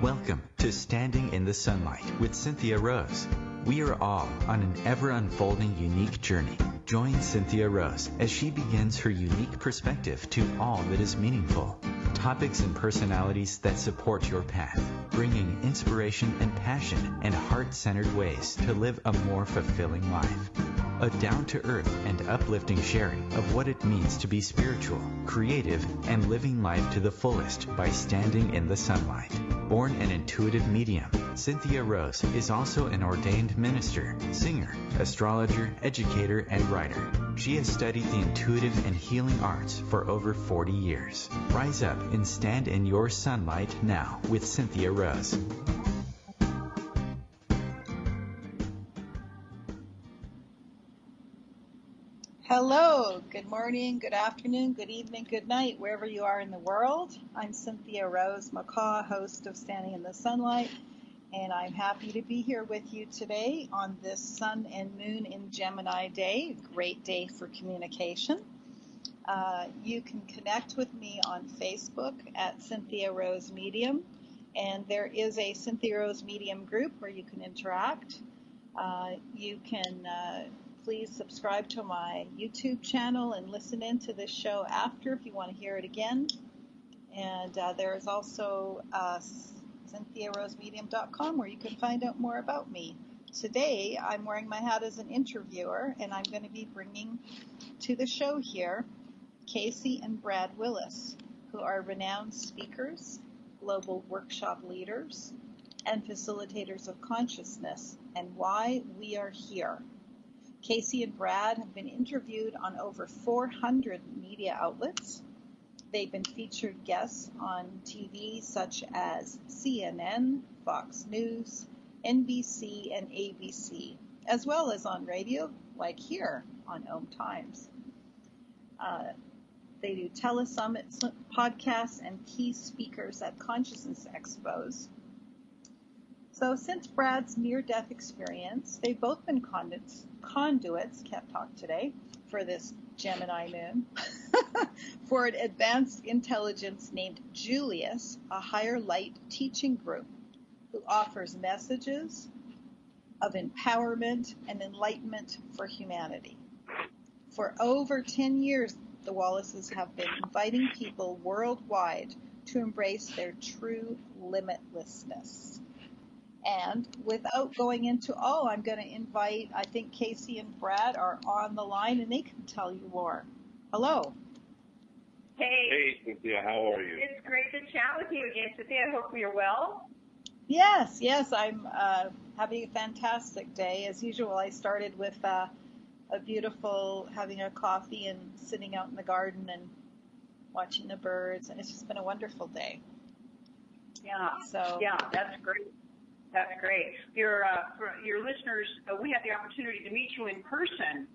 Welcome to Standing in the Sunlight with Cynthia Rose. We are all on an ever-unfolding unique journey. Join Cynthia Rose as she begins her unique perspective to all that is meaningful. Topics and personalities that support your path, bringing inspiration and passion and heart-centered ways to live a more fulfilling life. A down-to-earth and uplifting sharing of what it means to be spiritual, creative, and living life to the fullest by standing in the sunlight. Born an intuitive medium, Cynthia Rose is also an ordained minister, singer, astrologer, educator, and writer. She has studied the intuitive and healing arts for over 40 years. Rise up and stand in your sunlight now with Cynthia Rose. Hello, good morning, good afternoon, good evening, good night, wherever you are in the world. I'm Cynthia Rose McCaw, host of Standing in the Sunlight, and I'm happy to be here with you today on this Sun and Moon in Gemini day, a great day for communication. You can connect with me on Facebook at Cynthia Rose Medium, and there is a Cynthia Rose Medium group where you can interact. You can please subscribe to my YouTube channel and listen in to this show after if you want to hear it again. And there is also CynthiaRoseMedium.com where you can find out more about me. Today, I'm wearing my hat as an interviewer, and I'm going to be bringing to the show here Kasey and Brad Wallis, who are renowned speakers, global workshop leaders, and facilitators of consciousness, and why we are here. Kasey and Brad have been interviewed on over 400 media outlets. They've been featured guests on TV such as CNN, Fox News, NBC, and ABC, as well as on radio, like here on OMTimes. They do Telesummits podcasts and key speakers at consciousness expos. So since Brad's near-death experience, they've both been conduits, can't talk today, for this Gemini moon, for an advanced intelligence named Julius, a higher light teaching group who offers messages of empowerment and enlightenment for humanity. For over 10 years, the Wallaces have been inviting people worldwide to embrace their true limitlessness. And without going into, I'm going to invite, I think Kasey and Brad are on the line and they can tell you more. Hello. Hey, Cynthia, how are you? It's great to chat with you again, Cynthia. I hope you're well. Yes, I'm having a fantastic day. As usual, I started with a beautiful, having a coffee and sitting out in the garden and watching the birds, and it's just been a wonderful day. Yeah, that's great. That's great. For your listeners, we had the opportunity to meet you in person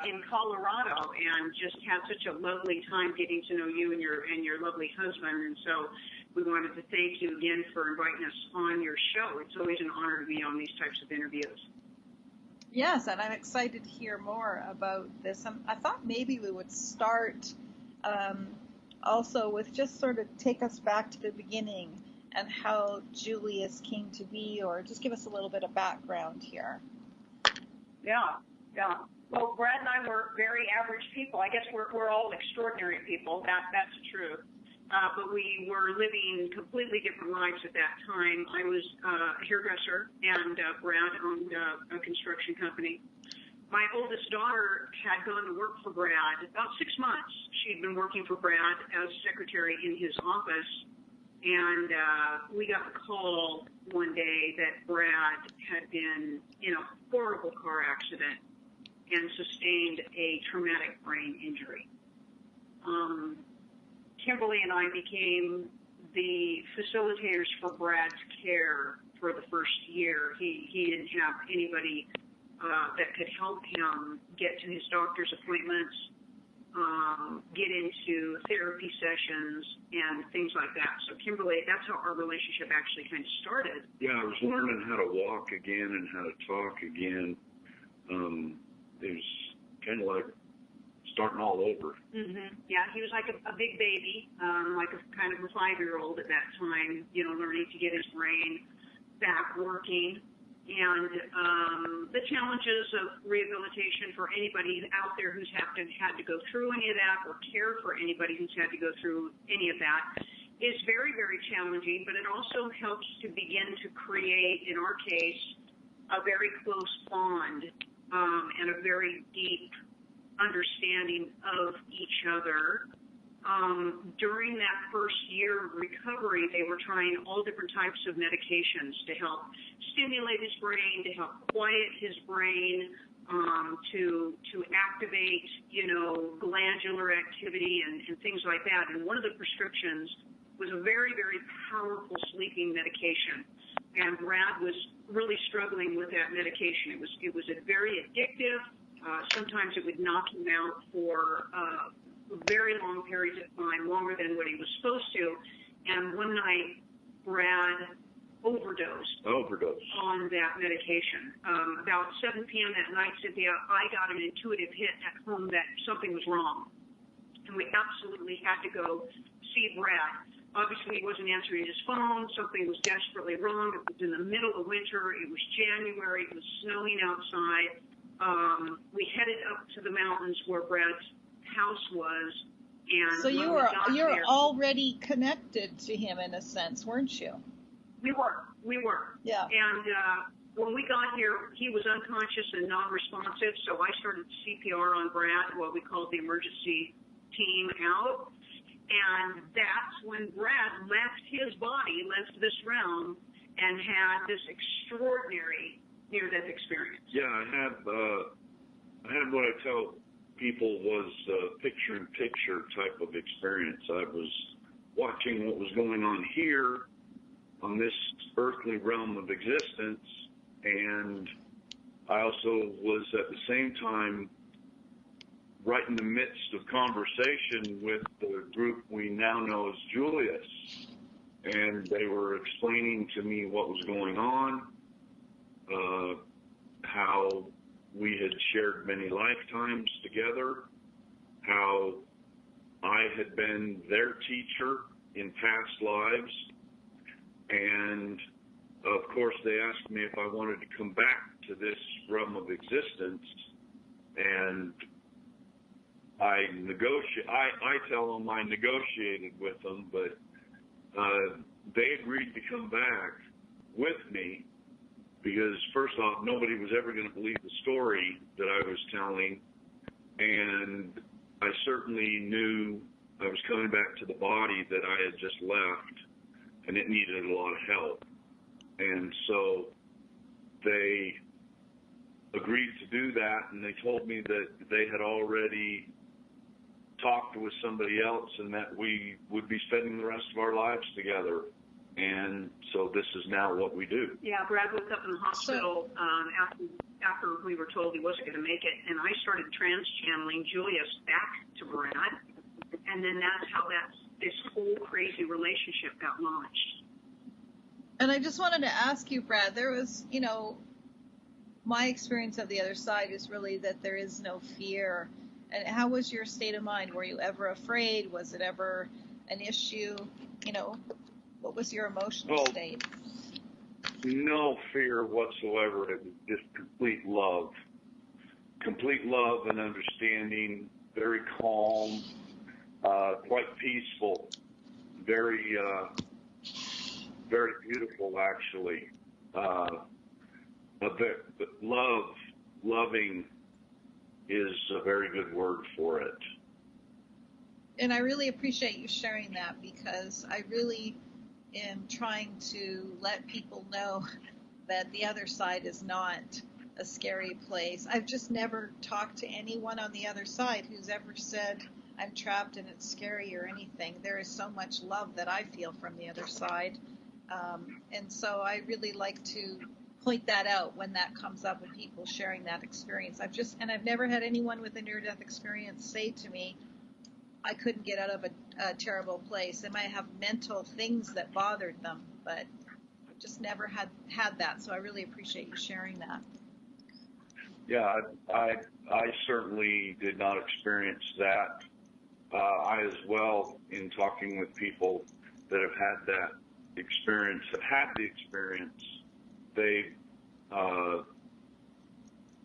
in Colorado, and just had such a lovely time getting to know you and your lovely husband. And so we wanted to thank you again for inviting us on your show. It's always an honor to be on these types of interviews. Yes, and I'm excited to hear more about this. I thought maybe we would start also with just sort of take us back to the beginning and how Julius came to be, or just give us a little bit of background here. Yeah. Well, Brad and I were very average people. I guess we're all extraordinary people. That's true. But we were living completely different lives at that time. I was a hairdresser, and Brad owned a construction company. My oldest daughter had gone to work for Brad about 6 months. She'd been working for Brad as secretary in his office. And we got the call one day that Brad had been in a horrible car accident and sustained a traumatic brain injury. Kimberly and I became the facilitators for Brad's care for the first year. He didn't have anybody that could help him get to his doctor's appointments, get into therapy sessions and things like that. So Kimberly, that's how our relationship actually kind of started. Yeah, I was learning how to walk again and how to talk again. It was kind of like starting all over. Yeah, he was like a big baby, like a kind of a 5-year-old at that time, learning to get his brain back working. And the challenges of rehabilitation for anybody out there who's had to go through any of that, or care for anybody who's had to go through any of that, is very, very challenging. But it also helps to begin to create, in our case, a very close bond and a very deep understanding of each other. During that first year of recovery, they were trying all different types of medications to help stimulate his brain, to help quiet his brain, to activate, glandular activity and things like that. And one of the prescriptions was a very, very powerful sleeping medication. And Brad was really struggling with that medication. It was very addictive. Sometimes it would knock him out for very long periods of time, longer than what he was supposed to. And one night, Brad overdosed on that medication. About 7 p.m. that night, Cynthia, I got an intuitive hit at home that something was wrong. And we absolutely had to go see Brad. Obviously, he wasn't answering his phone. Something was desperately wrong. It was in the middle of winter. It was January. It was snowing outside. We headed up to the mountains where Brad's house was. And so you were already connected to him in a sense, weren't you? We were. Yeah. And when we got here, he was unconscious and non-responsive, so I started CPR on Brad, what we called the emergency team out. And that's when Brad left his body, left this realm, and had this extraordinary near-death experience. Yeah, I had what I tell people was a picture-in-picture type of experience. I was watching what was going on here on this earthly realm of existence, and I also was at the same time right in the midst of conversation with the group we now know as Julius, and they were explaining to me what was going on, how we had shared many lifetimes together, how I had been their teacher in past lives, and of course they asked me if I wanted to come back to this realm of existence, and I tell them I negotiated with them, but they agreed to come back with me because, first off, nobody was ever going to believe the story that I was telling, and I certainly knew I was coming back to the body that I had just left, and it needed a lot of help. And so they agreed to do that, and they told me that they had already talked with somebody else and that we would be spending the rest of our lives together. And so this is now what we do. Yeah, Brad woke up in the hospital after we were told he wasn't going to make it, and I started trans-channeling Julius back to Brad, and then that's how this whole crazy relationship got launched. And I just wanted to ask you, Brad, there was, my experience of the other side is really that there is no fear. And how was your state of mind? Were you ever afraid? Was it ever an issue? What was your emotional state? No fear whatsoever. It was just complete love and understanding, very calm, quite peaceful, very, very beautiful, actually. But loving is a very good word for it. And I really appreciate you sharing that, because I really am trying to let people know that the other side is not a scary place. I've just never talked to anyone on the other side who's ever said, I'm trapped and it's scary or anything. There is so much love that I feel from the other side. And so I really like to point that out when that comes up with people sharing that experience. I've never had anyone with a near-death experience say to me, I couldn't get out of a terrible place. They might have mental things that bothered them, but I've just never had that. So I really appreciate you sharing that. Yeah, I certainly did not experience that. I as well, in talking with people that have had that experience, they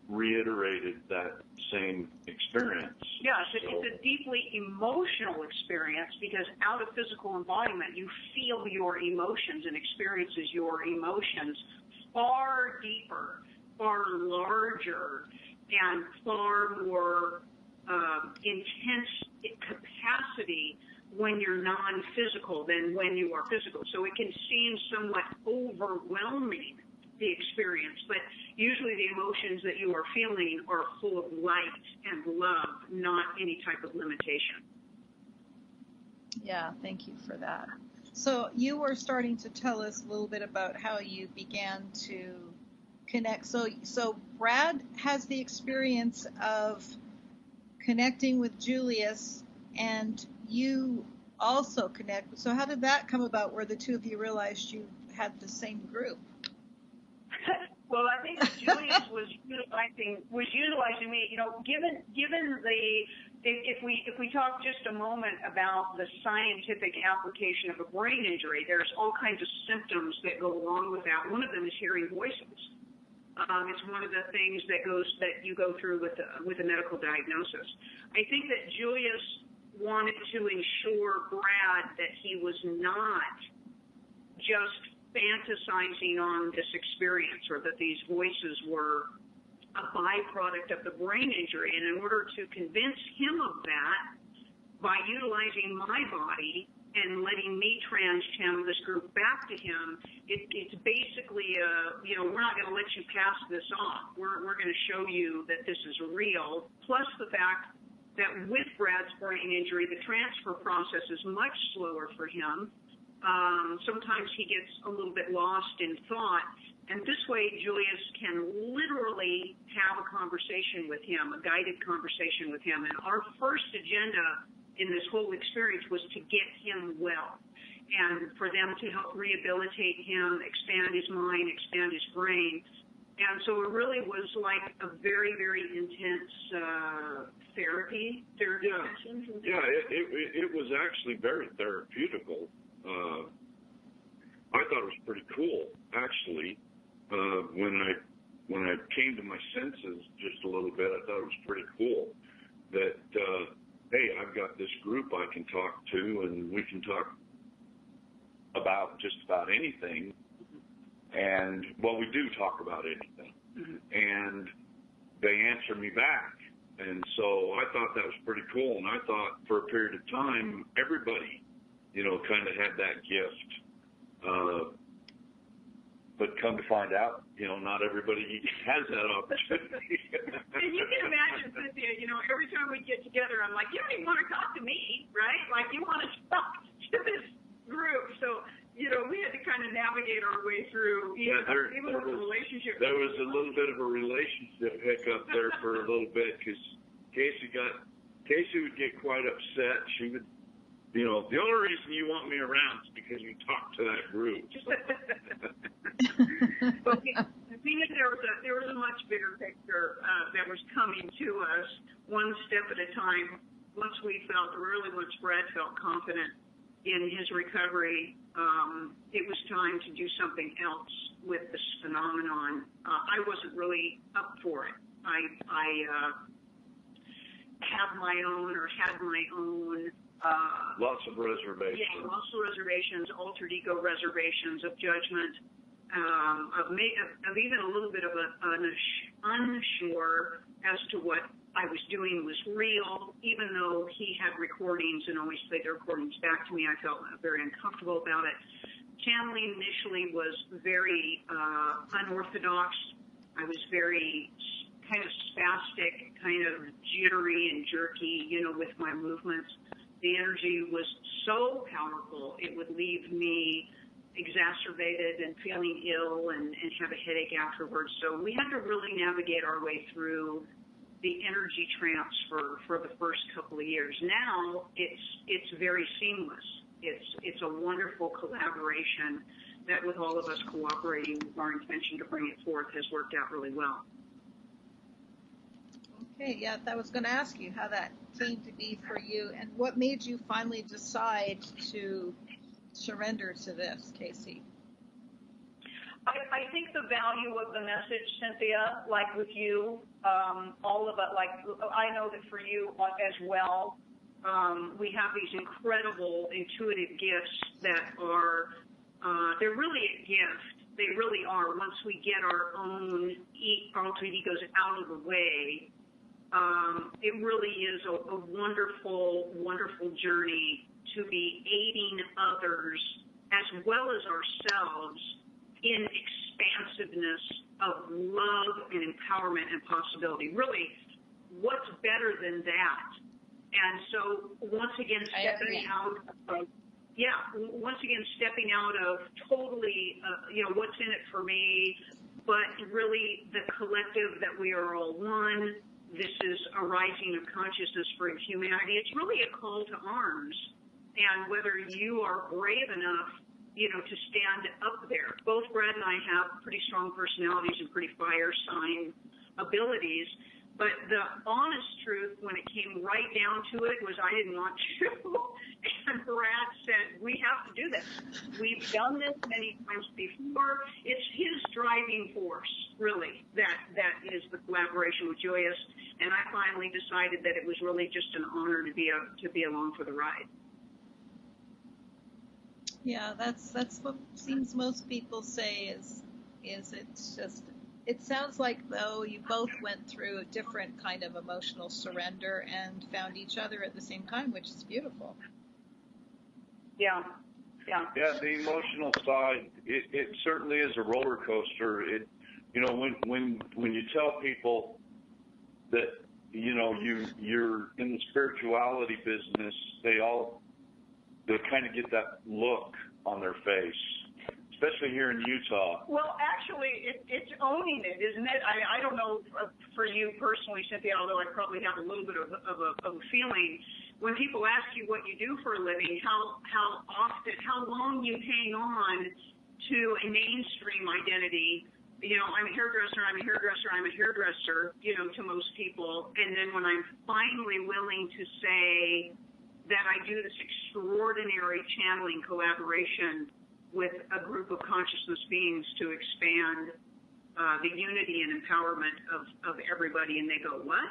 reiterated that same experience. Yes, it's a deeply emotional experience because out of physical embodiment, you feel your emotions and experiences your emotions far deeper, far larger, and far more intense capacity when you're non-physical than when you are physical. So it can seem somewhat overwhelming, the experience, but usually the emotions that you are feeling are full of light and love, not any type of limitation. Yeah, thank you for that. So you were starting to tell us a little bit about how you began to connect. So Brad has the experience of connecting with Julius, and you also connect. So how did that come about where the two of you realized you had the same group? Well, I think Julius was utilizing me. You know, given if we talk just a moment about the scientific application of a brain injury, there's all kinds of symptoms that go along with that. One of them is hearing voices. It's one of the things that you go through with a medical diagnosis. I think that Julius wanted to ensure Brad that he was not just fantasizing on this experience, or that these voices were a byproduct of the brain injury. And in order to convince him of that, by utilizing my body and letting me transgender this group back to him, it's basically we're not going to let you pass this off. We're going to show you that this is real. Plus the fact that with Brad's brain injury, the transfer process is much slower for him. Sometimes he gets a little bit lost in thought, and this way Julius can literally have a conversation with him, a guided conversation with him. And our first agenda in this whole experience was to get him well, and for them to help rehabilitate him, expand his mind, expand his brain. And so it really was like a very, very intense therapy. Yeah, it was actually very therapeutical. I thought it was pretty cool, actually. When I came to my senses just a little bit, I thought it was pretty cool that, hey, I've got this group I can talk to, and we can talk about just about anything. And, well, we do talk about anything. And they answer me back. And so I thought that was pretty cool. And I thought for a period of time, everybody, kind of had that gift. But come to find out, not everybody has that opportunity. And you can imagine, Cynthia, every time we get together, I'm like, you don't even want to talk to me, right? Like, you want to talk to this group. So, we had to kind of navigate our way through, even with the relationship. There was a little bit of a relationship hiccup there for a little bit, because Kasey would get quite upset. She would, the only reason you want me around is because you talk to that group. But there was a much bigger picture that was coming to us one step at a time. Once Brad felt confident in his recovery, it was time to do something else with this phenomenon. I wasn't really up for it. I had my own lots of reservations. Yeah, lots of reservations, altered ego reservations of judgment, of even a little bit of unsure as to what I was doing was real. Even though he had recordings and always played the recordings back to me, I felt very uncomfortable about it. Channeling initially was very unorthodox. I was very kind of spastic, kind of jittery and jerky, with my movements. The energy was so powerful, it would leave me exacerbated and feeling ill and have a headache afterwards. So we had to really navigate our way through the energy transfer for the first couple of years. Now it's very seamless. It's a wonderful collaboration that, with all of us cooperating with our intention to bring it forth, has worked out really well. Okay, yeah, I was going to ask you how that came to be for you, and what made you finally decide to surrender to this, Kasey? I think the value of the message, Cynthia, like with you, all of it, like I know that for you as well, we have these incredible intuitive gifts that are, they're really a gift. They really are. Once we get our own alter egos out of the way, it really is a wonderful, wonderful journey to be aiding others as well as ourselves in expansiveness of love and empowerment and possibility. Really, what's better than that? And so once again, stepping out of totally, what's in it for me, but really the collective that we are all one. This is a rising of consciousness for humanity. It's really a call to arms. And whether you are brave enough, to stand up there. Both Brad and I have pretty strong personalities and pretty fire sign abilities. But the honest truth, when it came right down to it, was I didn't want to. And Brad said, we have to do this. We've done this many times before. It's his driving force, really, that is the collaboration with Julius. And I finally decided that it was really just an honor to be along for the ride. Yeah, that's what seems most people say is it's just, it sounds like though you both went through a different kind of emotional surrender and found each other at the same time, which is beautiful. Yeah. Yeah, the emotional side, it certainly is a roller coaster. When you tell people that, you're in the spirituality business, they kind of get that look on their face, especially here in Utah. Well, actually, it's owning it, isn't it? I don't know for you personally, Cynthia, although I probably have a little bit of a feeling. When people ask you what you do for a living, how long you hang on to a mainstream identity. I'm a hairdresser, to most people. And then when I'm finally willing to say that I do this extraordinary channeling collaboration with a group of consciousness beings to expand the unity and empowerment of everybody, and they go, what?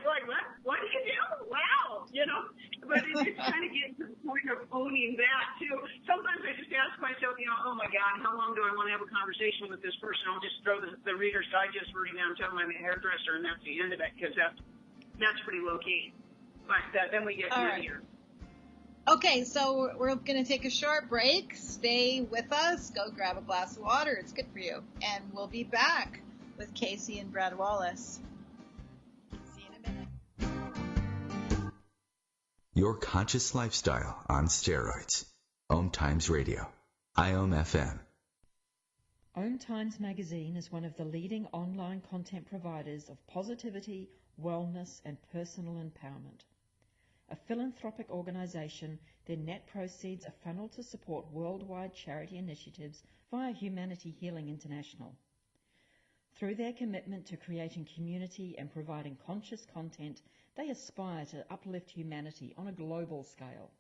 Like, what do you do? Wow, But it's kind of getting to the point of owning that, too. Sometimes I just ask myself, oh, my God, how long do I want to have a conversation with this person? I'll just throw the Reader's Digest version down and tell them I'm a hairdresser, and that's the end of it, because that's pretty low-key. But then we get here. Okay, so we're going to take a short break. Stay with us. Go grab a glass of water. It's good for you. And we'll be back with Kasey and Brad Wallis. See you in a minute. Your conscious lifestyle on steroids. OMTimes Radio. IOM-FM. OMTimes magazine is one of the leading online content providers of positivity, wellness, and personal empowerment. A philanthropic organization, their net proceeds are funneled to support worldwide charity initiatives via Humanity Healing International. Through their commitment to creating community and providing conscious content, they aspire to uplift humanity on a global scale.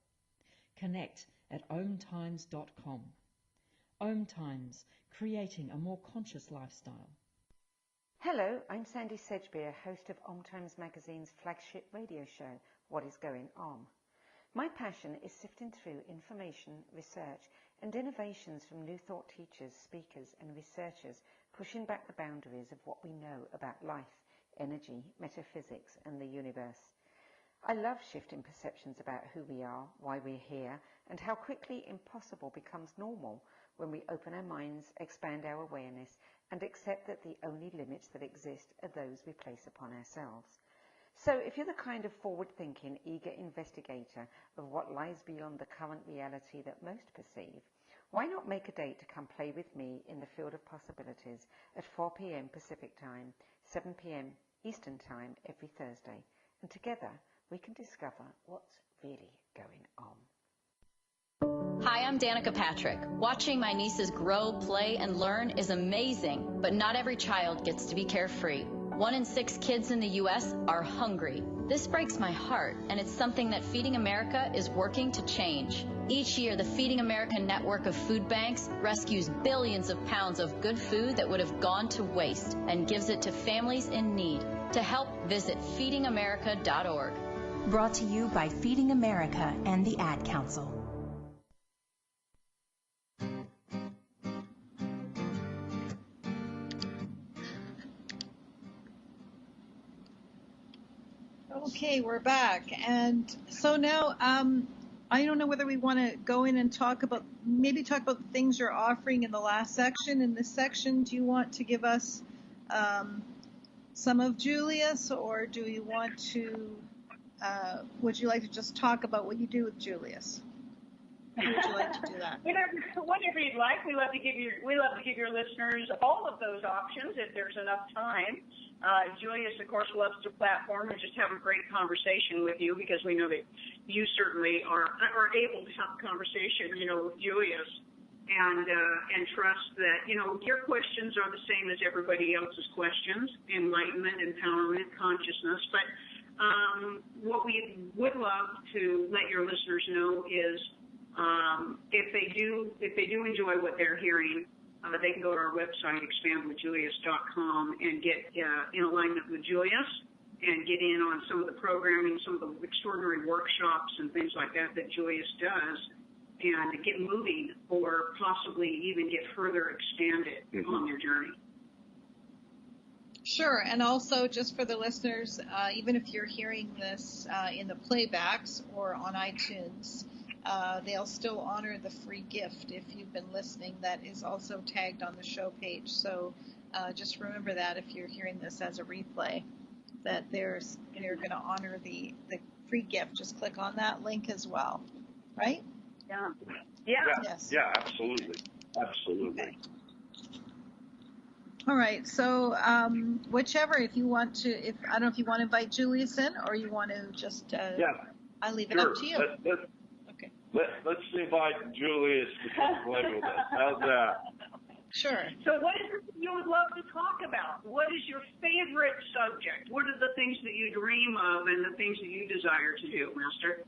Connect at omtimes.com. OMTimes, creating a more conscious lifestyle. Hello, I'm Sandy Sedgbeer, host of OMTimes magazine's flagship radio show, What is Going On? My passion is sifting through information, research, and innovations from new thought teachers, speakers, and researchers pushing back the boundaries of what we know about life, energy, metaphysics, and the universe. I love shifting perceptions about who we are, why we're here, and how quickly impossible becomes normal when we open our minds, expand our awareness, and accept that the only limits that exist are those we place upon ourselves. So if you're the kind of forward-thinking, eager investigator of what lies beyond the current reality that most perceive, why not make a date to come play with me in the field of possibilities at 4 p.m. Pacific Time, 7 p.m. Eastern Time every Thursday, and together we can discover what's really going on. Hi, I'm Danica Patrick. Watching my nieces grow, play, and learn is amazing, but not every child gets to be carefree. 1 in 6 kids in the U.S. are hungry. This breaks my heart, and it's something that Feeding America is working to change. Each year, the Feeding America network of food banks rescues billions of pounds of good food that would have gone to waste and gives it to families in need. To help, visit feedingamerica.org. Brought to you by Feeding America and the Ad Council. Okay, we're back. And so now, I don't know whether we want to go in and talk about the things you're offering in the last section. In this section, do you want to give us some of Julius, or do you want to, would you like to just talk about what you do with Julius? How would you like to do that? Whatever you'd like. We love to give your listeners all of those options if there's enough time. Julius, of course, loves to platform and just have a great conversation with you, because we know that you certainly are able to have a conversation, with Julius, and trust that, your questions are the same as everybody else's questions: enlightenment, empowerment, consciousness. But what we would love to let your listeners know is, if they do enjoy what they're hearing, they can go to our website, expandwithjulius.com, and get in alignment with Julius and get in on some of the programming, some of the extraordinary workshops and things like that Julius does, and get moving, or possibly even get further expanded on their journey. Sure, and also just for the listeners, even if you're hearing this in the playbacks or on iTunes, they'll still honor the free gift if you've been listening. That is also tagged on the show page. So just remember that if you're hearing this as a replay, that they're going to honor the free gift. Just click on that link as well, right? Yeah. Yes. Yeah, absolutely. Okay. All right. So whichever, if you want to, I don't know if you want to invite Julius in, or you want to just, I leave it up to you. Let's invite Julius to come play with us. How's that? Sure. So what is it you would love to talk about? What is your favorite subject? What are the things that you dream of and the things that you desire to do, Master?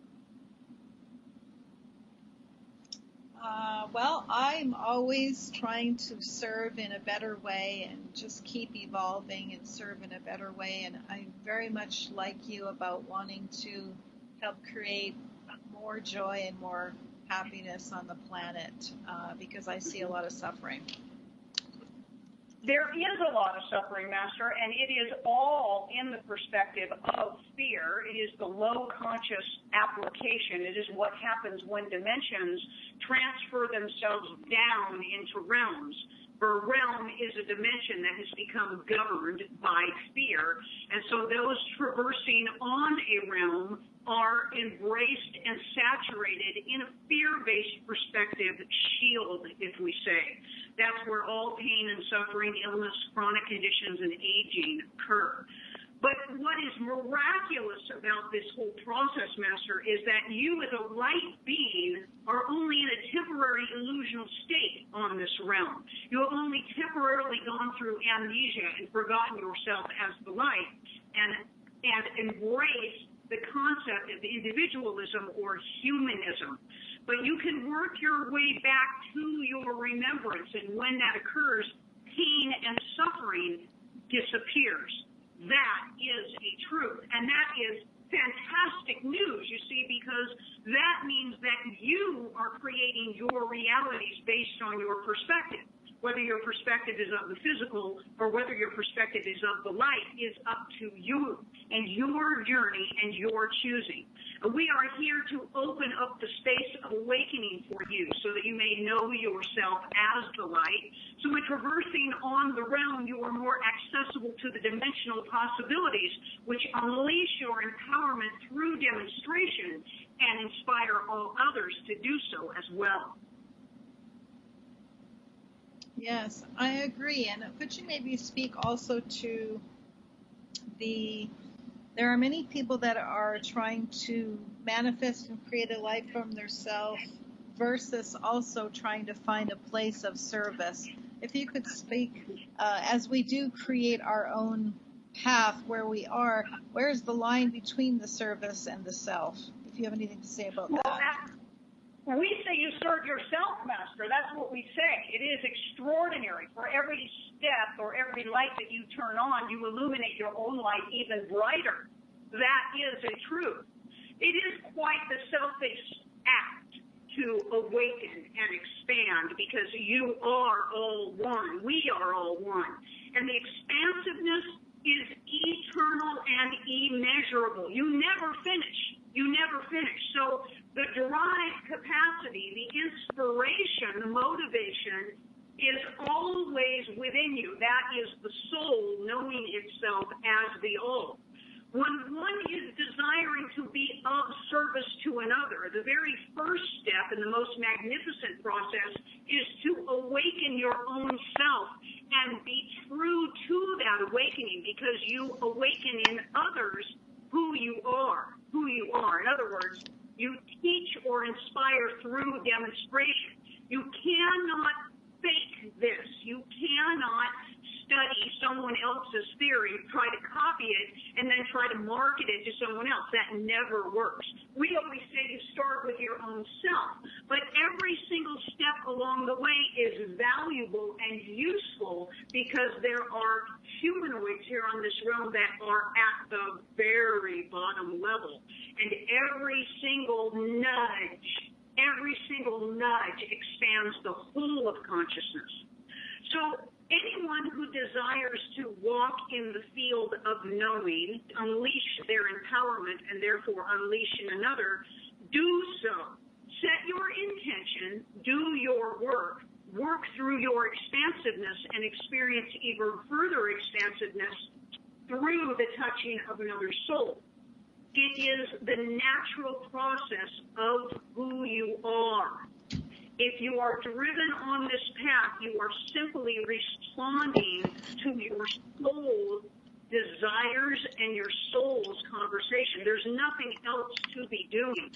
Well, I'm always trying to serve in a better way and just keep evolving and serve in a better way. And I'm very much like you about wanting to help create more joy and more happiness on the planet, because I see a lot of suffering. There is a lot of suffering, Master, and it is all in the perspective of fear. It is the low conscious application. It is what happens when dimensions transfer themselves down into realms. For a realm is a dimension that has become governed by fear, and so those traversing on a realm are embraced and saturated in a fear-based perspective shield, if we say. That's where all pain and suffering, illness, chronic conditions, and aging occur. But what is miraculous about this whole process, Master, is that you as a light being are only in a temporary illusional state on this realm. You have only temporarily gone through amnesia and forgotten yourself as the light, and embraced the concept of individualism or humanism. But you can work your way back to your remembrance, and when that occurs, pain and suffering disappears. That is a truth, and that is fantastic news, you see, because that means that you are creating your realities based on your perspective. Whether your perspective is of the physical or whether your perspective is of the light is up to you and your journey and your choosing. We are here to open up the space of awakening for you so that you may know yourself as the light. So in traversing on the realm, you are more accessible to the dimensional possibilities, which unleash your empowerment through demonstration and inspire all others to do so as well. Yes, I agree. And could you maybe speak also to there are many people that are trying to manifest and create a life from their self versus also trying to find a place of service. If you could speak, as we do create our own path where we are, where's the line between the service and the self? If you have anything to say about that. When we say you serve yourself, Master, that's what we say. It is extraordinary. For every step or every light that you turn on, you illuminate your own light even brighter. That is a truth. It is quite the selfish act to awaken and expand because you are all one. We are all one. And the expansiveness is eternal and immeasurable. You never finish. You never finish. So the drive capacity, the inspiration, the motivation is always within you. That is the soul knowing itself as the all. When one is desiring to be of service to another, the very first step and the most magnificent process is to awaken your own self and be true to that awakening, because you awaken in others who you are. In other words, you teach or inspire through demonstration. You cannot fake this. You cannot study someone else's theory, try to copy it, and then try to market it to someone else. That never works. We always say you start with your own self, but every single step along the way is valuable and useful because there are humanoids here on this realm that are at the very bottom level. And every single nudge expands the whole of consciousness. So anyone who desires to walk in the field of knowing, unleash their empowerment and therefore unleash in another, do so. Set your intention, do your work through your expansiveness and experience even further expansiveness through the touching of another soul. It is the natural process of who you are. If you are driven on this path, you are simply responding to your soul's desires and your soul's conversation. There's nothing else to be doing.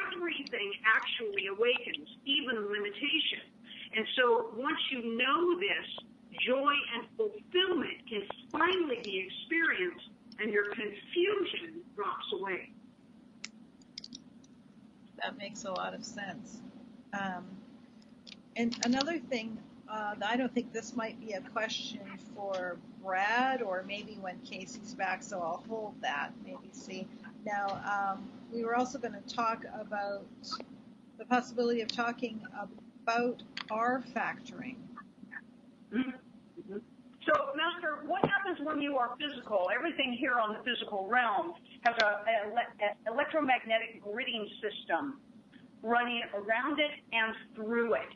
Everything actually awakens, even limitation. And so once you know this, joy and fulfillment can finally be experienced and your confusion drops away. That makes a lot of sense. And another thing, I don't think this might be a question for Brad or maybe when Kasey's back, so I'll hold that, maybe see. Now, we were also going to talk about the possibility of talking about R factoring. Mm-hmm. So, Master, what happens when you are physical? Everything here on the physical realm has an electromagnetic gridding system running around it and through it.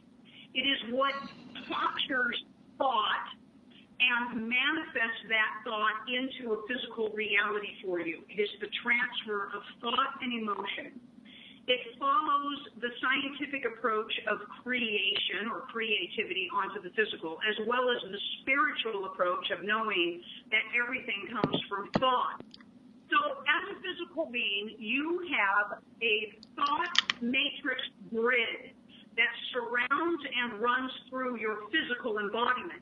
It is what captures thought and manifests that thought into a physical reality for you. It is the transfer of thought and emotion. It follows the scientific approach of creation or creativity onto the physical, as well as the spiritual approach of knowing that everything comes from thought. So as a physical being, you have a thought matrix grid that surrounds and runs through your physical embodiment.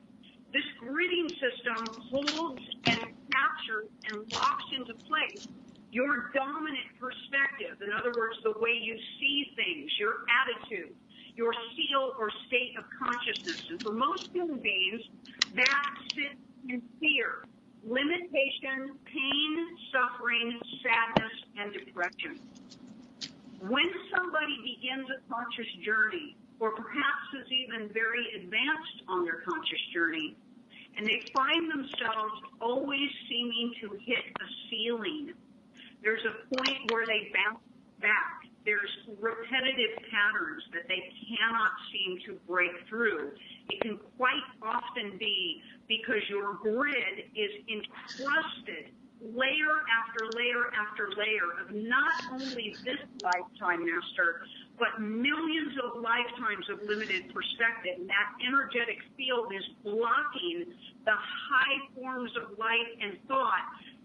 This gridding system holds and captures and locks into place your dominant perspective. In other words, the way you see things, your attitude, your feel or state of consciousness. And for most human beings, that sits in fear, limitation, pain, suffering, sadness, and depression. When somebody begins a conscious journey, or perhaps is even very advanced on their conscious journey, and they find themselves always seeming to hit a ceiling, there's a point where they bounce back. There's repetitive patterns that they cannot seem to break through. It can quite often be because your grid is encrusted layer after layer after layer of not only this lifetime, Master, but millions of lifetimes of limited perspective. And that energetic field is blocking the high forms of light and thought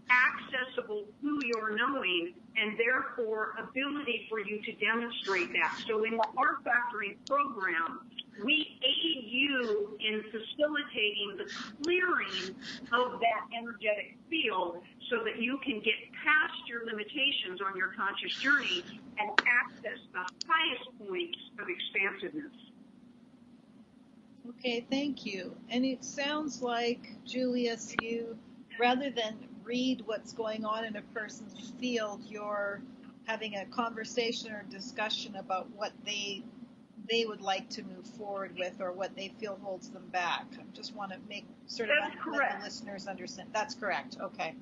accessible to your knowing, and therefore ability for you to demonstrate that. So in the R Factoring program, We aid you in facilitating the clearing of that energetic field so that you can get past your limitations on your conscious journey and access the highest points of expansiveness. Okay, thank you. And it sounds like, Julius, you, rather than read what's going on in a person's field, you're having a conversation or discussion about what they would like to move forward with or what they feel holds them back. I just want to make sort of let the listeners understand. That's correct. Okay.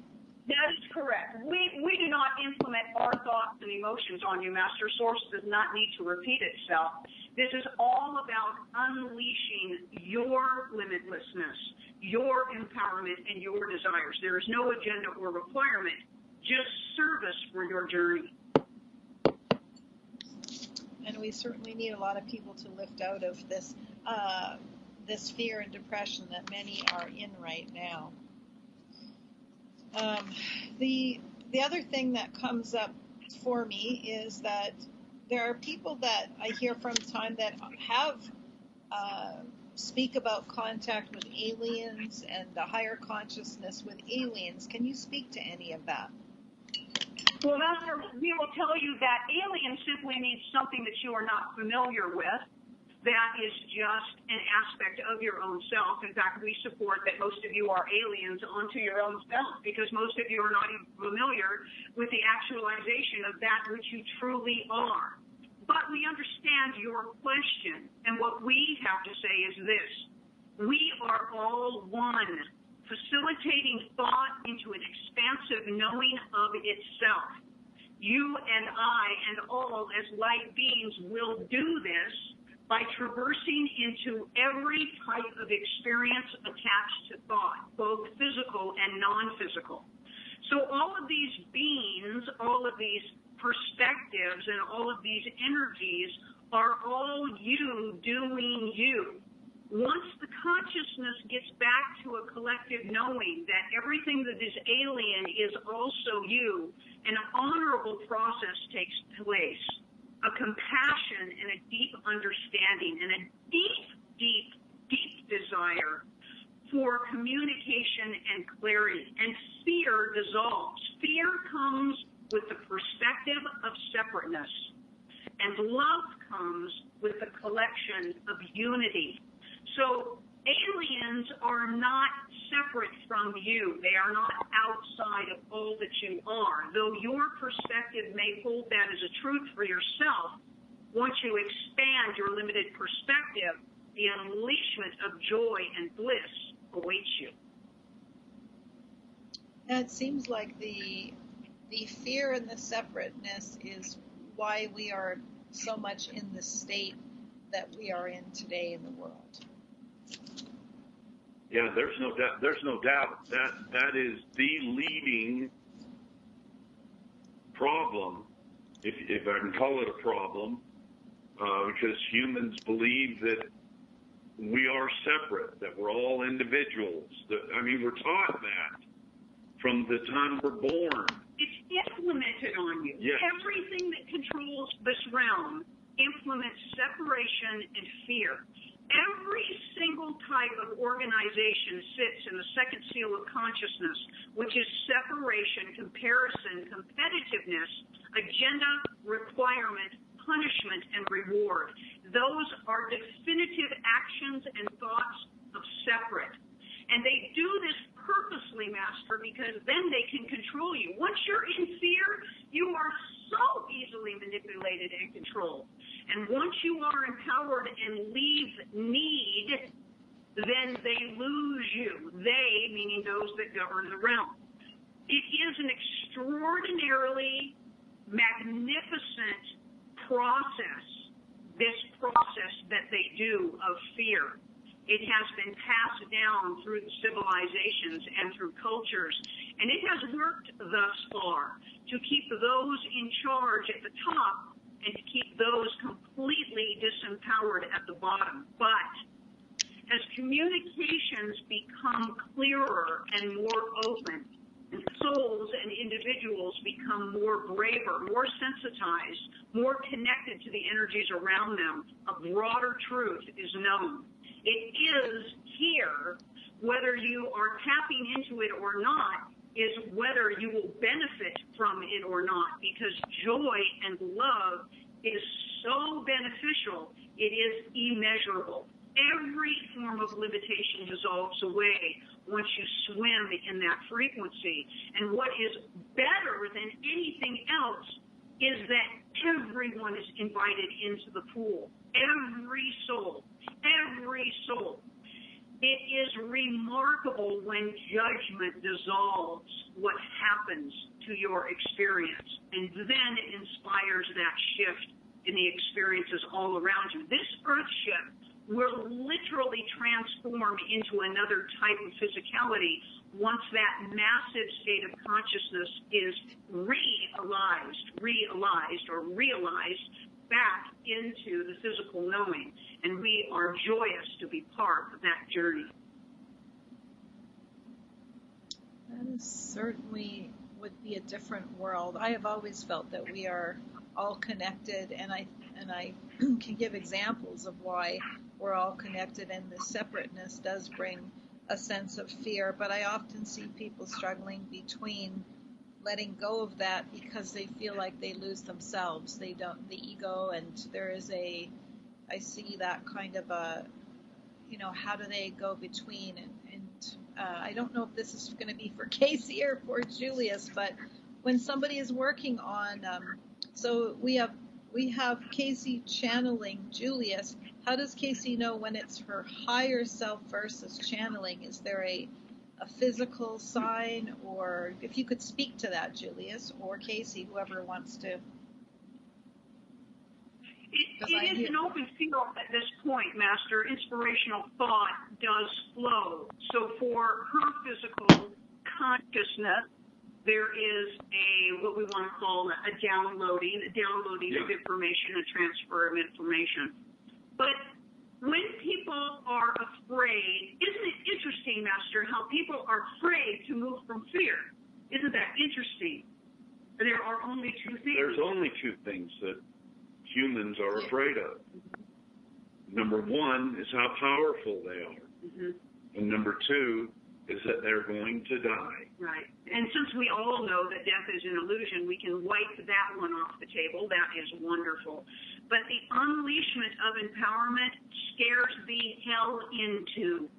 That is correct. We do not implement our thoughts and emotions on you. Master Source does not need to repeat itself. This is all about unleashing your limitlessness, your empowerment, and your desires. There is no agenda or requirement, just service for your journey. And we certainly need a lot of people to lift out of this this fear and depression that many are in right now. The other thing that comes up for me is that there are people that I hear from time that have speak about contact with aliens and the higher consciousness with aliens. Can you speak to any of that? Well, we will tell you that alien simply means something that you are not familiar with. That is just an aspect of your own self. In fact, we support that most of you are aliens onto your own self because most of you are not even familiar with the actualization of that which you truly are. But we understand your question, and what we have to say is this. We are all one, facilitating thought into an expansive knowing of itself. You and I and all as light beings will do this by traversing into every type of experience attached to thought, both physical and non-physical. So all of these beings, all of these perspectives, and all of these energies are all you doing you. Once the consciousness gets back to a collective knowing that everything that is alien is also you, an honorable process takes place, a compassion and a deep understanding and a deep, deep, deep desire for communication and clarity. And fear dissolves. Fear comes with the perspective of separateness, and love comes with the collection of unity. So aliens are not separate from you. They are not outside of all that you are. Though your perspective may hold that as a truth for yourself, once you expand your limited perspective, the unleashment of joy and bliss awaits you. It seems like the fear and the separateness is why we are so much in the state that we are in today in the world. Yeah, there's no doubt. There's no doubt that is the leading problem, if I can call it a problem, because humans believe that we are separate, that we're all individuals. We're taught that from the time we're born. It's implemented on you. Yes. Everything that controls this realm implements separation and fear. Every single type of organization sits in the second seal of consciousness, which is separation, comparison, competitiveness, agenda, requirement, punishment, and reward. Those are definitive actions and thoughts of separate. And they do this purposely, Master, because then they can control you. Once you're in fear, you are so easily manipulated and controlled. And once you are empowered and leave need, then they lose you. They, meaning those that govern the realm. It is an extraordinarily magnificent process, this process that they do of fear. It has been passed down through the civilizations and through cultures, and it has worked thus far to keep those in charge at the top and to keep those completely disempowered at the bottom. But as communications become clearer and more open, And souls and individuals become more braver, more sensitized, more connected to the energies around them. A broader truth is known. It is here. Whether you are tapping into it or not is whether you will benefit from it or not, because joy and love is so beneficial, it is immeasurable. Every form of limitation dissolves away once you swim in that frequency. And what is better than anything else is that everyone is invited into the pool. Every soul. Every soul. It is remarkable when judgment dissolves what happens to your experience, and then it inspires that shift in the experiences all around you. This earth shift will literally transform into another type of physicality once that massive state of consciousness is realized back into the physical knowing. And we are joyous to be part of that journey. That is certainly would be a different world. I have always felt that we are all connected, and I can give examples of why we're all connected, and the separateness does bring a sense of fear. But I often see people struggling between letting go of that because they feel like they lose themselves. They don't, the ego, and there is I see that kind of a, how do they go between? And I don't know if this is going to be for Kasey or for Julius, but when somebody is working on, so we have Kasey channeling Julius. How does Kasey know when it's her higher self versus channeling? Is there a physical sign, or if you could speak to that, Julius or Kasey, whoever wants to. It is an open field at this point, Master. Inspirational thought does flow. So for her physical consciousness, there is what we want to call a downloading of information, a transfer of information. But when people are afraid, isn't it interesting, Master, how people are afraid to move from fear? Isn't that interesting? There are only two things. There's only two things that humans are afraid of. Number one is how powerful they are. Mm-hmm. And number two is that they're going to die. Right. And since we all know that death is an illusion, we can wipe that one off the table. That is wonderful. But the unleashment of empowerment scares the hell into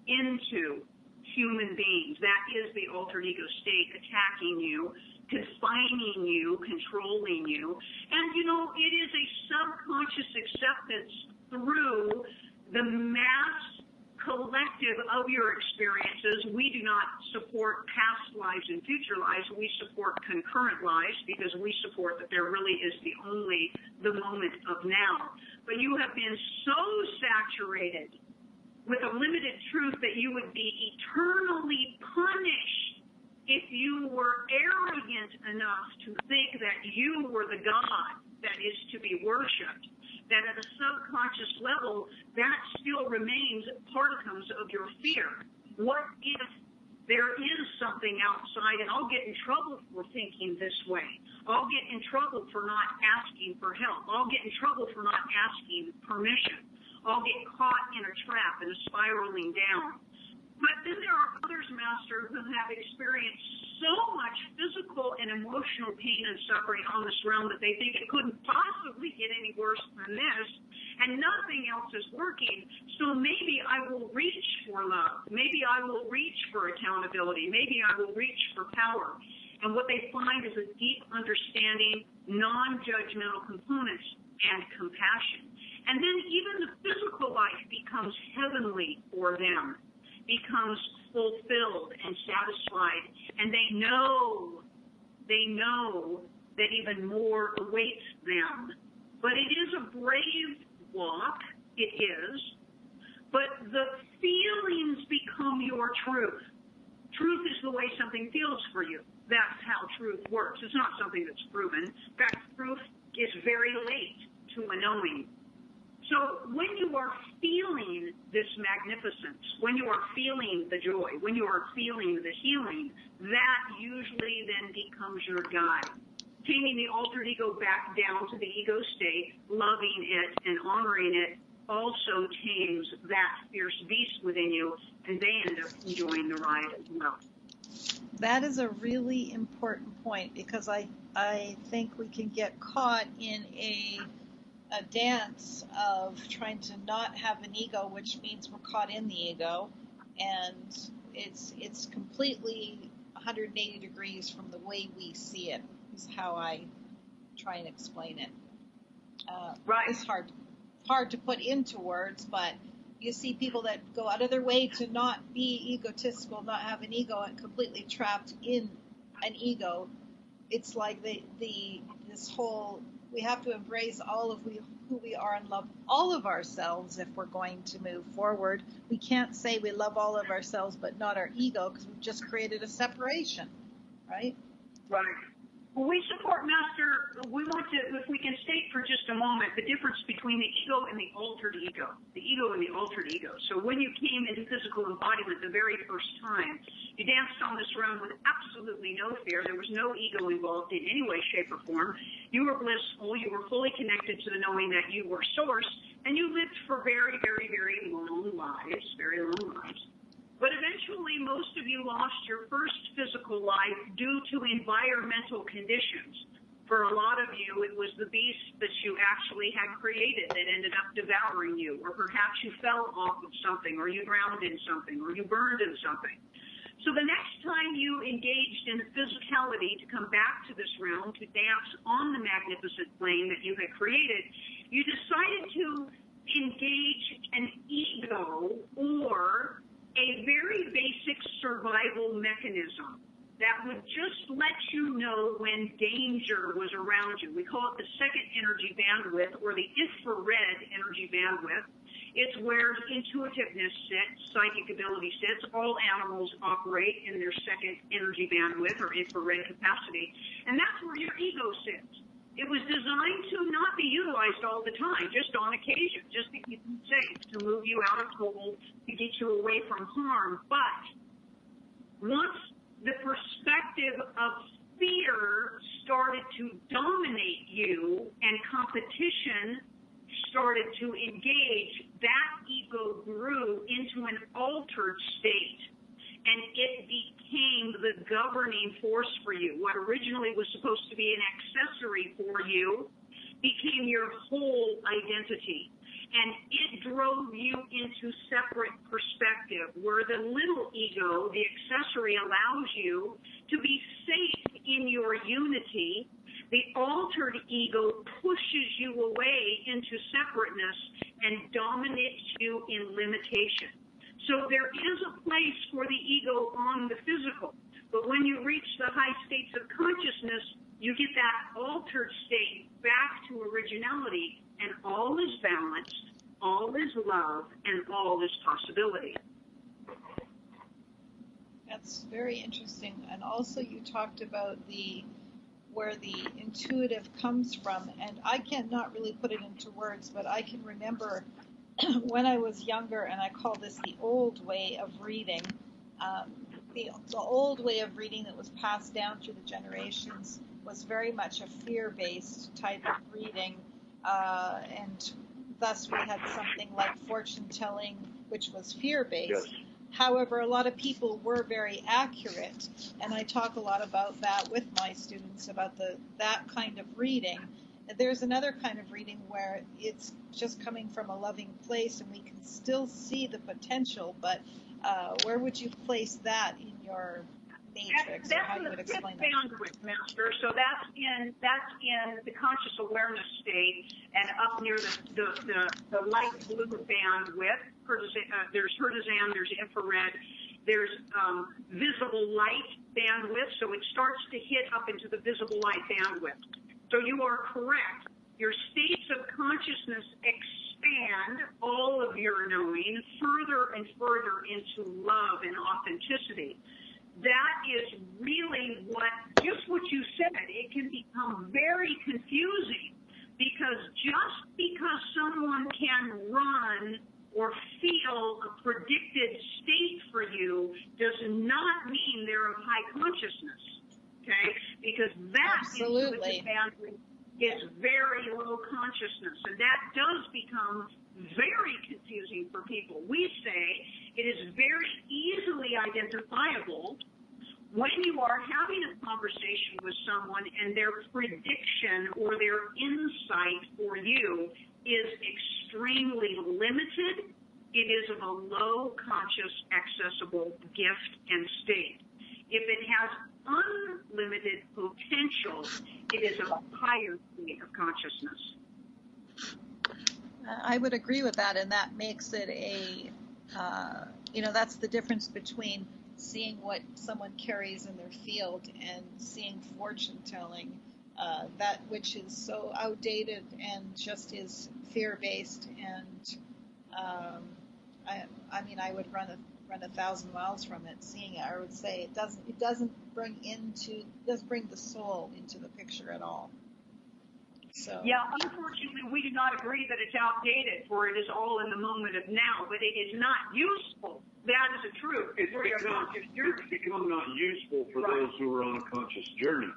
human beings. That is the altered ego state attacking you, confining you, controlling you. And, it is a subconscious acceptance through the mass collective of your experiences. We do not support past lives and future lives. We support concurrent lives because we support that there really is the moment of now. But you have been so saturated with a limited truth that you would be eternally punished if you were arrogant enough to think that you were the God that is to be worshipped, that at a subconscious level, that still remains particles of your fear. What if there is something outside, and I'll get in trouble for thinking this way. I'll get in trouble for not asking for help. I'll get in trouble for not asking permission. I'll get caught in a trap and spiraling down. But then there are others, Master, who have experienced so much physical and emotional pain and suffering on this realm that they think it couldn't possibly get any worse than this, and nothing else is working. So maybe I will reach for love. Maybe I will reach for accountability. Maybe I will reach for power. And what they find is a deep understanding, non-judgmental components, and compassion. And then even the physical life becomes heavenly for them, becomes fulfilled and satisfied, and they know that even more awaits them. But it is a brave walk, it is, but the feelings become your truth. Truth is the way something feels for you. That's how truth works. It's not something that's proven. In fact, truth is very late to a knowing. So when you are feeling this magnificence, when you are feeling the joy, when you are feeling the healing, that usually then becomes your guide. Taming the altered ego back down to the ego state, loving it and honoring it, also tames that fierce beast within you, and they end up enjoying the ride as well. That is a really important point, because I think we can get caught in a dance of trying to not have an ego, which means we're caught in the ego, and it's completely 180 degrees from the way we see it, is how I try and explain it. Right. It's hard to put into words, but you see people that go out of their way to not be egotistical, not have an ego, and completely trapped in an ego. It's like this whole, we have to embrace all of who we are and love all of ourselves if we're going to move forward. We can't say we love all of ourselves but not our ego, because we've just created a separation, right? Right. Well, we support Master. We want to, if we can state for just a moment, the difference between the ego and the altered ego. The ego and the altered ego. So when you came into physical embodiment the very first time, you danced on this realm with absolutely no fear. There was no ego involved in any way, shape, or form. You were blissful. You were fully connected to the knowing that you were source, and you lived for very, very, very long lives, very long lives. But eventually, most of you lost your first physical life due to environmental conditions. For a lot of you, it was the beast that you actually had created that ended up devouring you, or perhaps you fell off of something, or you drowned in something, or you burned in something. So the next time you engaged in the physicality to come back to this realm, to dance on the magnificent plane that you had created, you decided to engage an ego, or a very basic survival mechanism that would just let you know when danger was around you. We call it the second energy bandwidth, or the infrared energy bandwidth. It's where intuitiveness sits, psychic ability sits. All animals operate in their second energy bandwidth, or infrared capacity, and that's where your ego sits. It was designed to not be utilized all the time, just on occasion, just to keep you safe, to move you out of trouble, to get you away from harm. But once the perspective of fear started to dominate you and competition started to engage, that ego grew into an altered state. And it became the governing force for you. What originally was supposed to be an accessory for you became your whole identity. And it drove you into separate perspective, where the little ego, the accessory, allows you to be safe in your unity. The altered ego pushes you away into separateness and dominates you in limitation. So there is a place for the ego on the physical, but when you reach the high states of consciousness, you get that altered state back to originality, and all is balanced, all is love, and all is possibility. That's very interesting. And also you talked about where the intuitive comes from, and I cannot really put it into words, but I can remember when I was younger, and I call this the old way of reading, the old way of reading that was passed down through the generations was very much a fear-based type of reading, and thus we had something like fortune-telling, which was fear-based. Yes. However, a lot of people were very accurate, and I talk a lot about that with my students, about that kind of reading. There's another kind of reading where it's just coming from a loving place, and we can still see the potential, but where would you place that in your matrix, or how you would explain that? That's the bandwidth, Master. So that's in the conscious awareness state, and up near the light blue bandwidth. There's Hertzian, there's infrared, there's visible light bandwidth. So it starts to hit up into the visible light bandwidth. So you are correct. Your states of consciousness expand all of your knowing further and further into love and authenticity. That is really just what you said. It can become very confusing, because just because someone someone can run or feel a predicted state for you does not mean they're of high consciousness, okay? Because that intuitive boundary is very low consciousness, and that does become very confusing for people. We say it is very easily identifiable when you are having a conversation with someone and their prediction or their insight for you is extremely limited. It is of a low conscious accessible gift and state. If it has unlimited potential, it is of a higher state of consciousness. I would agree with that, and that makes it that's the difference between seeing what someone carries in their field and seeing fortune telling, that which is so outdated and just is fear-based. And I would run 1,000 miles from it. Seeing it, I would say it doesn't bring the soul into the picture at all. So yeah, unfortunately, we do not agree that it's outdated, for it is all in the moment of now. But it is not useful. That is the truth. It's become not useful for those who are on a conscious journey.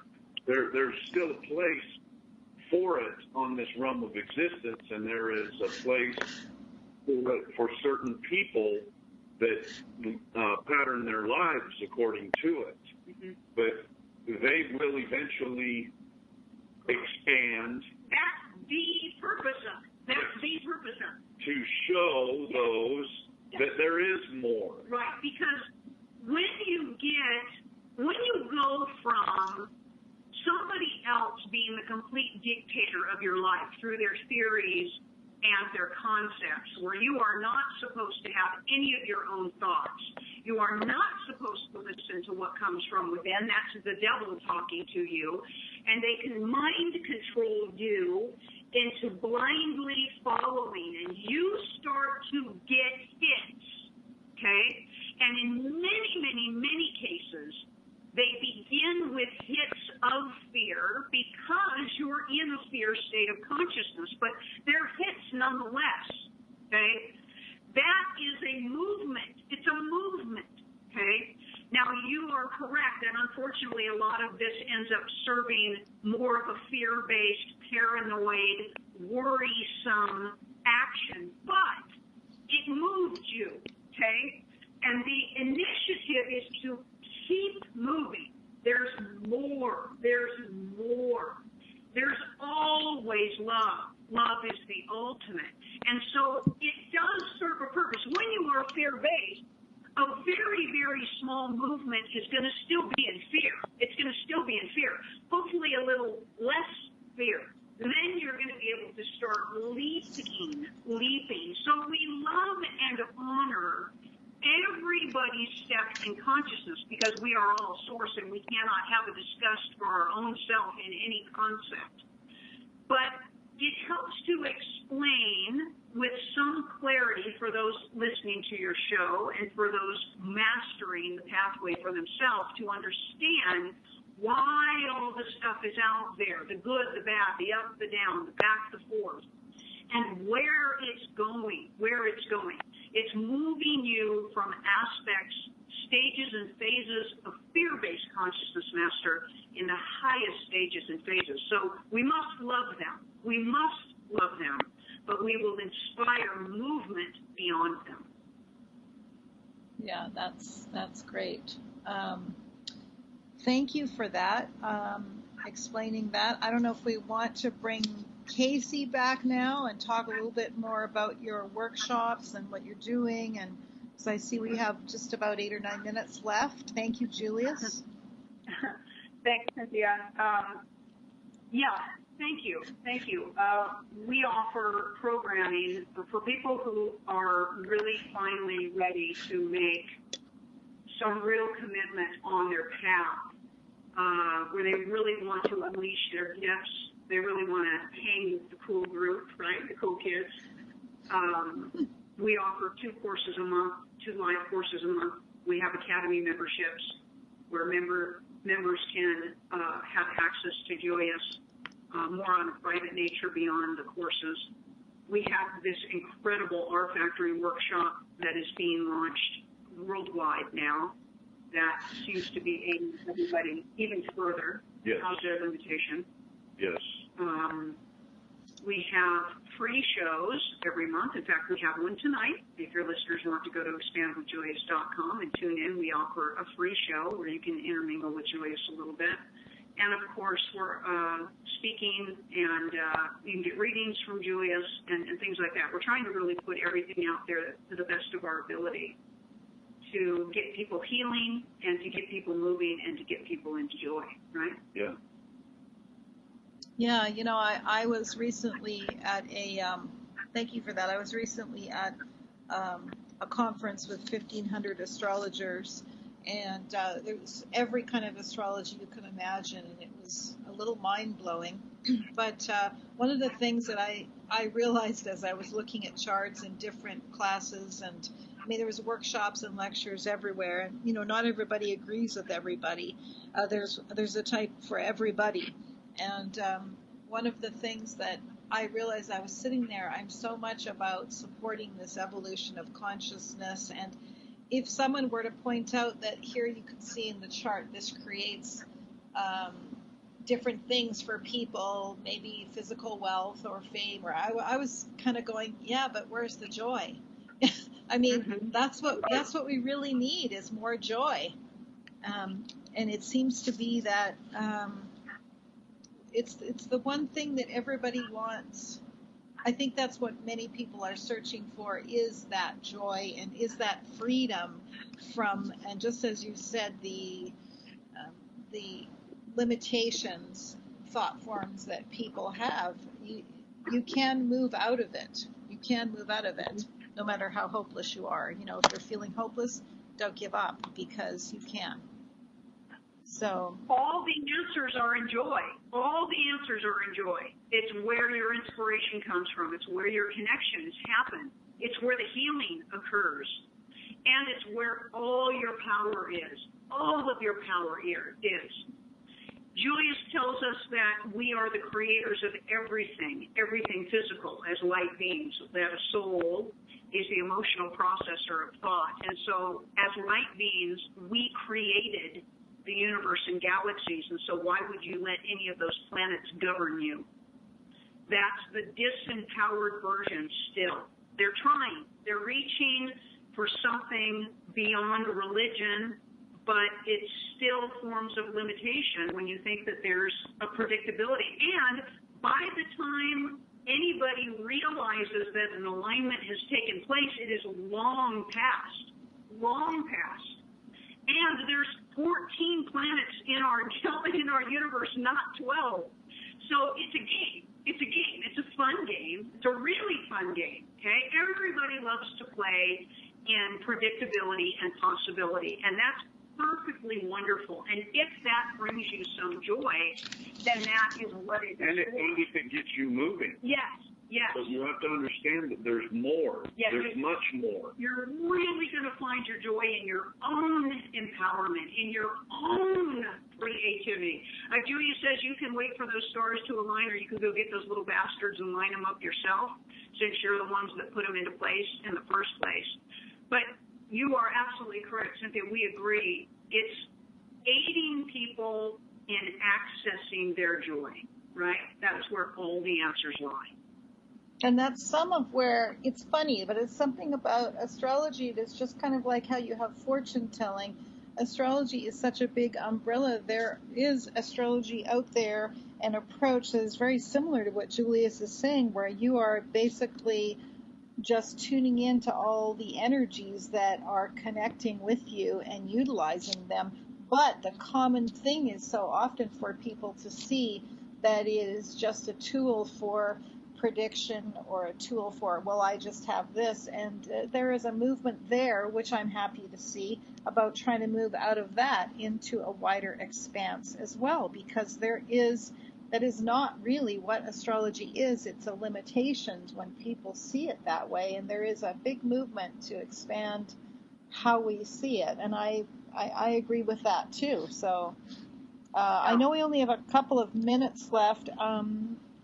There's still a place for it on this realm of existence, and there is a place for certain people that pattern their lives according to it. Mm-hmm. But they will eventually expand. That's the purpose of it. To show those that there is more. Right, because when you go from somebody else being the complete dictator of your life through their theories and their concepts, where you are not supposed to have any of your own thoughts. You are not supposed to listen to what comes from within. That's the devil talking to you. And they can mind control you into blindly following. And you start to get hits, okay? And in many, many, many cases, they begin with hits of fear because you're in a fear state of consciousness, but they're hits nonetheless, okay? That is a movement. It's a movement, okay? Now, you are correct that unfortunately a lot of this ends up serving more of a fear-based, paranoid, worrisome action, but it moved you, okay? And the initiative is to keep moving. There's more. There's more. There's always love. Love is the ultimate. And so it does serve a purpose. When you are fear-based, a very, very small movement is going to still be in fear. It's going to still be in fear. Hopefully a little less fear. Then you're going to be able to start leaping. So we love and honor everybody's step in consciousness because we are all source and we cannot have a disgust for our own self in any concept. But it helps to explain with some clarity for those listening to your show and for those mastering the pathway for themselves to understand why all the stuff is out there, the good, the bad, the up, the down, the back, the forth, and where it's going. It's moving you from aspects, stages, and phases of fear-based consciousness, Master, in the highest stages and phases. So we must love them. But we will inspire movement beyond them. Yeah, that's great. Thank you for that, explaining that. I don't know if we want to bring Kasey back now and talk a little bit more about your workshops and what you're doing. And so I see we have just about 8 or 9 minutes left. Thank you, Julius. Thanks, Cynthia. Thank you. We offer programming for people who are really finally ready to make some real commitment on their path, where they really want to unleash their gifts. They really want to hang with the cool group, right? The cool kids. We offer 2 courses a month, 2 live courses a month. We have academy memberships where members can have access to Julius more on a private nature beyond the courses. We have this incredible R Factory workshop that is being launched worldwide now that seems to be aiming everybody even further. Yes. How's their limitation? Yes. We have free shows every month. In fact, we have one tonight. If your listeners want to go to expandwithjulius.com and tune in, we offer a free show where you can intermingle with Julius a little bit. And, of course, we're speaking, and you can get readings from Julius and things like that. We're trying to really put everything out there to the best of our ability to get people healing and to get people moving and to get people into joy, right? Yeah. Yeah, you know, I was recently at thank you for that. I was recently at a conference with 1,500 astrologers, and there was every kind of astrology you can imagine, and it was a little mind-blowing. But one of the things that I realized as I was looking at charts in different classes, and I mean, there was workshops and lectures everywhere, and, you know, not everybody agrees with everybody. There's a type for everybody. And one of the things that I realized, I was sitting there, I'm so much about supporting this evolution of consciousness. And if someone were to point out that here you can see in the chart, this creates different things for people, maybe physical wealth or fame, or I was kind of going, yeah, but where's the joy? I mean, that's what we really need, is more joy. And it seems to be that it's the one thing that everybody wants. I think that's what many people are searching for, is that joy and is that freedom from, and just as you said, the limitations, thought forms that people have. You can move out of it. You can move out of it, no matter how hopeless you are. You know, if you're feeling hopeless, don't give up, because you can. So all the answers are in joy. All the answers are in joy. It's where your inspiration comes from. It's where your connections happen. It's where the healing occurs. And it's where all your power is. All of your power is. Julius tells us that we are the creators of everything physical as light beings, that a soul is the emotional processor of thought. And so as light beings, we created the universe and galaxies, and so why would you let any of those planets govern you? That's the disempowered version still. They're trying. They're reaching for something beyond religion, but it's still forms of limitation when you think that there's a predictability. And by the time anybody realizes that an alignment has taken place, it is long past. And there's 14 planets in our universe, not 12. So it's a game. It's a fun game. It's a really fun game. Okay? Everybody loves to play in predictability and possibility, and that's perfectly wonderful. And if that brings you some joy, then that is what it is. And if it gets you moving. Yes. But you have to understand that there's more. Yes, there's much more. You're really going to find your joy in your own empowerment, in your own creativity. Julia says you can wait for those stars to align, or you can go get those little bastards and line them up yourself, since you're the ones that put them into place in the first place. But you are absolutely correct, Cynthia. We agree. It's aiding people in accessing their joy, right? That is where all the answers lie. And that's some of where, it's funny, but it's something about astrology that's just kind of like how you have fortune telling. Astrology is such a big umbrella. There is astrology out there, an approach that is very similar to what Julius is saying, where you are basically just tuning into all the energies that are connecting with you and utilizing them. But the common thing is so often for people to see that it is just a tool for prediction, or a tool for, well, I just have this. And there is a movement there, which I'm happy to see, about trying to move out of that into a wider expanse as well, because that is not really what astrology is. It's a limitation when people see it that way, and there is a big movement to expand how we see it, and I agree with that too. So I know we only have a couple of minutes left.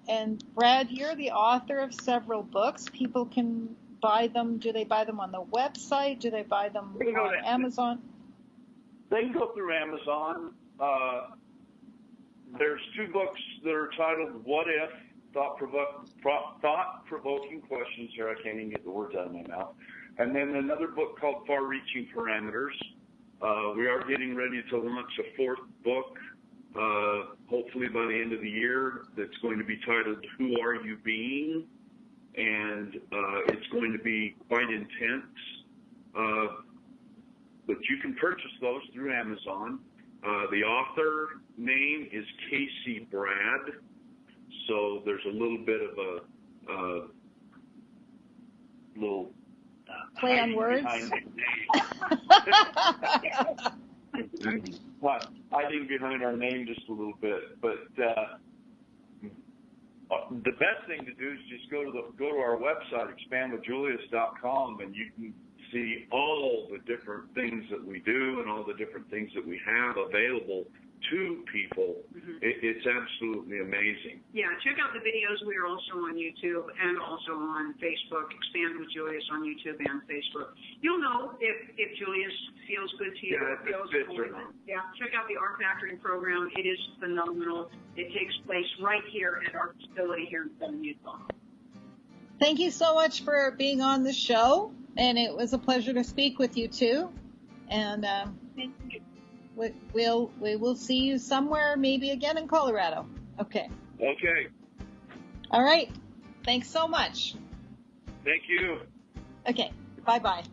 And Brad, you're the author of several books. People can buy them. Do they buy them on the website? Do they buy them on Amazon? They can go through Amazon. There's 2 books that are titled What If? Thought-provoking questions. Here, I can't even get the words out of my mouth. And then another book called Far-Reaching Parameters. We are getting ready to launch a 4th book, hopefully by the end of the year, that's going to be titled Who Are You Being? And it's going to be quite intense. But you can purchase those through Amazon. The author name is Kasey Brad. So there's a little bit of a little play on words. Hiding behind our name just a little bit. But the best thing to do is just go to our website, expandwithjulius.com, and you can see all the different things that we do and all the different things that we have available to people. Mm-hmm. It's absolutely amazing. Yeah, check out the videos. We are also on YouTube and also on Facebook. Expand with Julius on YouTube and Facebook. You'll know if Julius feels good to you. Yeah, check out the art factoring program. It is phenomenal. It takes place right here at our facility here in Southern Utah. Thank you so much for being on the show, and it was a pleasure to speak with you too. And thank you. We will see you somewhere, maybe again in Colorado. Okay. Okay. All right. Thanks so much. Thank you. Okay. Bye-bye.